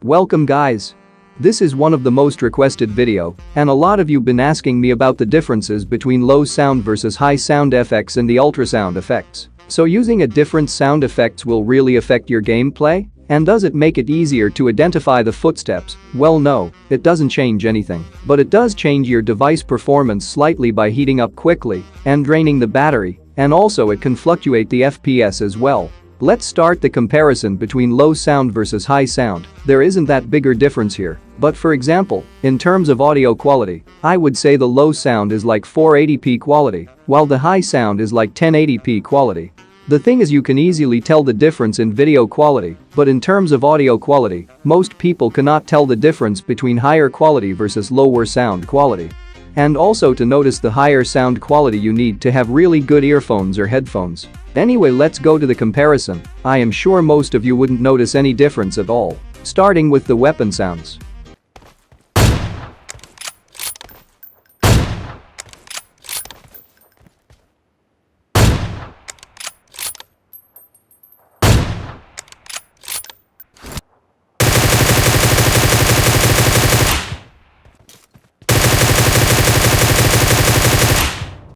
Welcome guys. This is one of the most requested video, and a lot of you been asking me about the differences between low sound versus high sound effects and the ultrasound effects. So using a different sound effects will really affect your gameplay? And does it make it easier to identify the footsteps? Well no, it doesn't change anything, but it does change your device performance slightly by heating up quickly and draining the battery, and also it can fluctuate the FPS as well. Let's start the comparison between low sound versus high sound. There isn't that bigger difference here, but for example, in terms of audio quality, I would say the low sound is like 480p quality, while the high sound is like 1080p quality. The thing is you can easily tell the difference in video quality, but in terms of audio quality, most people cannot tell the difference between higher quality versus lower sound quality. And also to notice the higher sound quality you need to have really good earphones or headphones. Anyway, let's go to the comparison. I am sure most of you wouldn't notice any difference at all. Starting with the weapon sounds.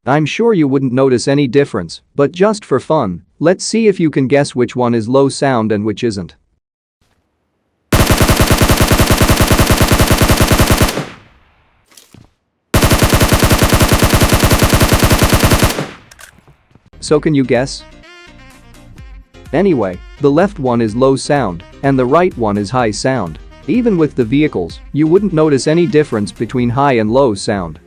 I'm sure you wouldn't notice any difference, but just for fun, let's see if you can guess which one is low sound and which isn't. So can you guess? Anyway, the left one is low sound, and the right one is high sound. Even with the vehicles, you wouldn't notice any difference between high and low sound.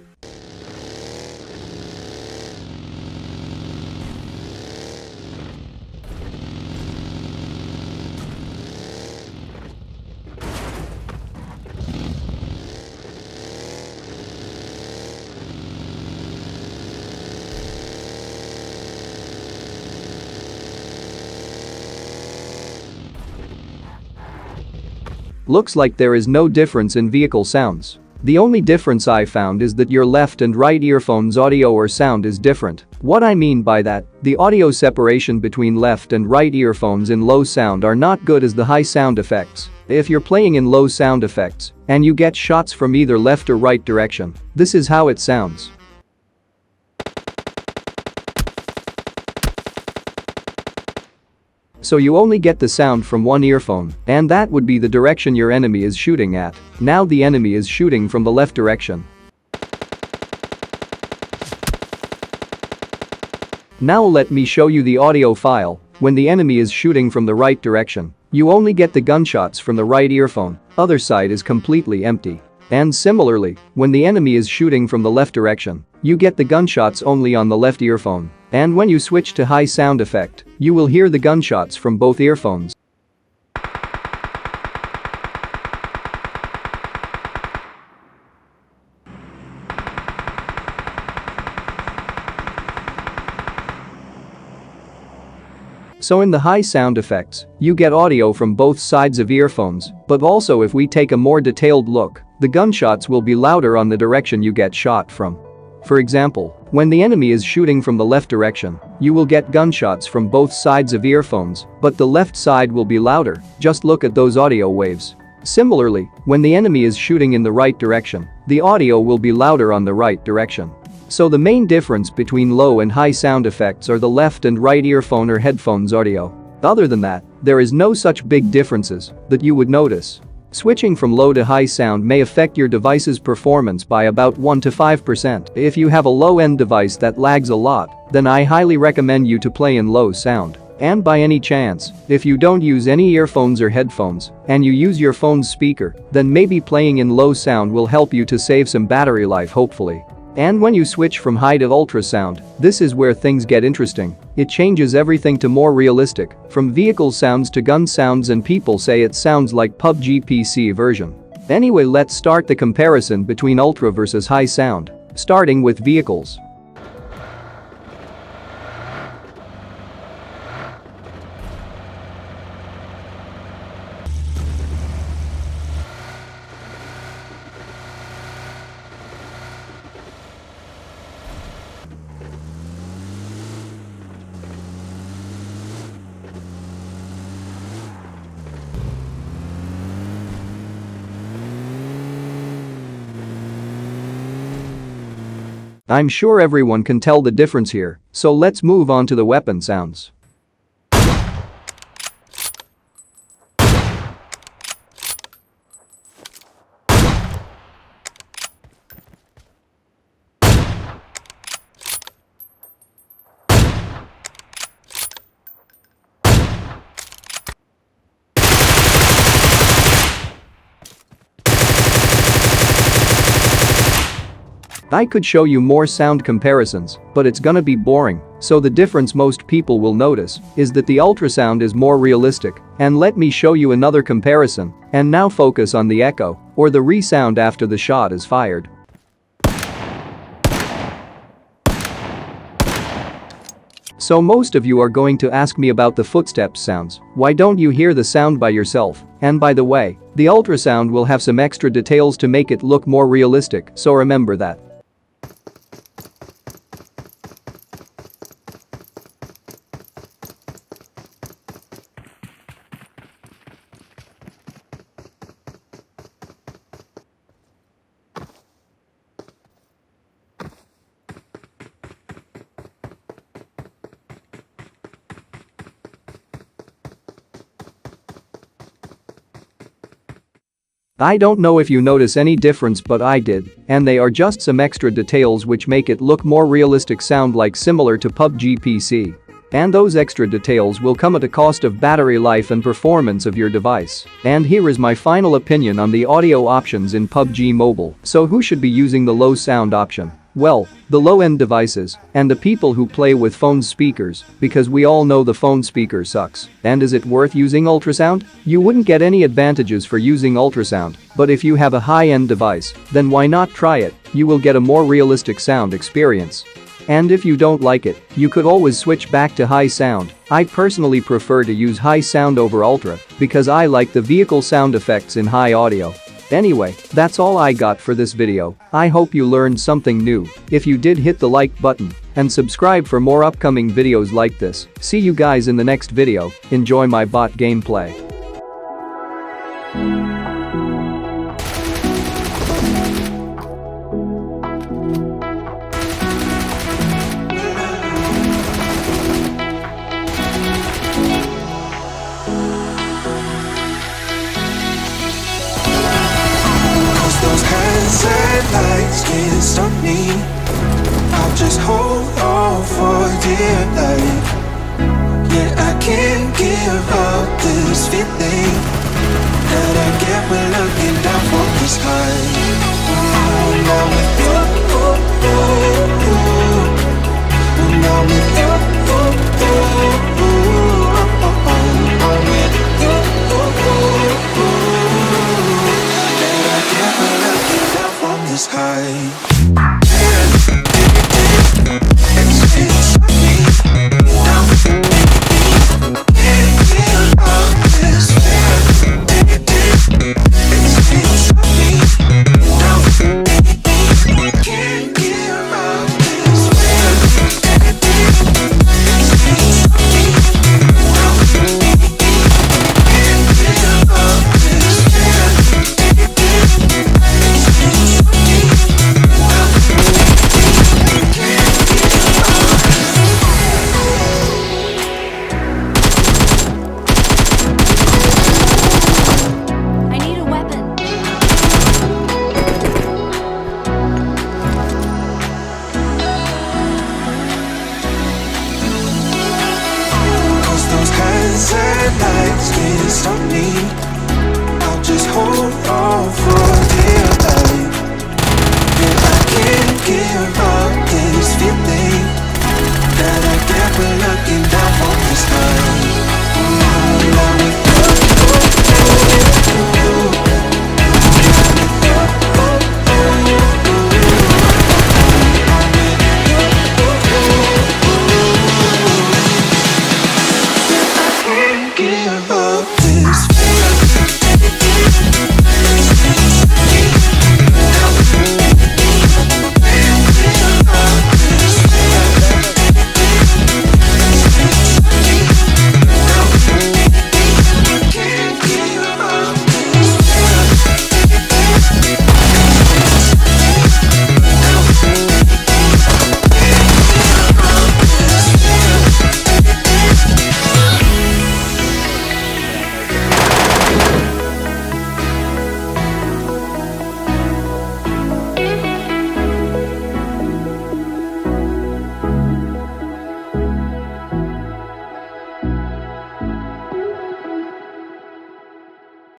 Looks like there is no difference in vehicle sounds. The only difference I found is that your left and right earphones audio or sound is different. What I mean by that, the audio separation between left and right earphones in low sound are not good as the high sound effects. If you're playing in low sound effects and you get shots from either left or right direction, this is how it sounds. So you only get the sound from one earphone, and that would be the direction your enemy is shooting at. Now the enemy is shooting from the left direction. Now let me show you the audio file. When the enemy is shooting from the right direction, you only get the gunshots from the right earphone, other side is completely empty. And similarly, when the enemy is shooting from the left direction, you get the gunshots only on the left earphone. And when you switch to high sound effect, you will hear the gunshots from both earphones. So in the high sound effects, you get audio from both sides of earphones, but also if we take a more detailed look, the gunshots will be louder on the direction you get shot from. For example, when the enemy is shooting from the left direction, you will get gunshots from both sides of earphones, but the left side will be louder, just look at those audio waves. Similarly, when the enemy is shooting in the right direction, the audio will be louder on the right direction. So the main difference between low and high sound effects are the left and right earphone or headphones audio. Other than that, there is no such big differences that you would notice. Switching from low to high sound may affect your device's performance by about 1 to 5%. If you have a low-end device that lags a lot, then I highly recommend you to play in low sound. And by any chance, if you don't use any earphones or headphones, and you use your phone's speaker, then maybe playing in low sound will help you to save some battery life hopefully. And when you switch from high to ultrasound, this is where things get interesting. It changes everything to more realistic, from vehicle sounds to gun sounds, and people say it sounds like Pubg PC version. Anyway, let's start the comparison between ultra versus high sound, starting with vehicles. I'm sure everyone can tell the difference here, so let's move on to the weapon sounds. I could show you more sound comparisons, but it's gonna be boring, so the difference most people will notice is that the ultrasound is more realistic, and let me show you another comparison, and now focus on the echo, or the resound after the shot is fired. So most of you are going to ask me about the footsteps sounds. Why don't you hear the sound by yourself? And by the way, the ultrasound will have some extra details to make it look more realistic, so remember that. I don't know if you notice any difference, but I did, and they are just some extra details which make it look more realistic, sound like similar to Pubg PC. And those extra details will come at a cost of battery life and performance of your device. And here is my final opinion on the audio options in Pubg Mobile. So who should be using the low sound option? Well, the low-end devices and the people who play with phone speakers, because we all know the phone speaker sucks. And is it worth using ultrasound? You wouldn't get any advantages for using ultrasound, but if you have a high-end device, then why not try it? You will get a more realistic sound experience. And if you don't like it, you could always switch back to high sound. I personally prefer to use high sound over ultra because I like the vehicle sound effects in high audio. Anyway, that's all I got for this video. I hope you learned something new. If you did, hit the like button and subscribe for more upcoming videos like this. See you guys in the next video. Enjoy my bot gameplay. Those hands and lights can't stop me. I'll just hold on for dear life. Yeah, I can't give up this feeling that I get when looking down from the sky. Now with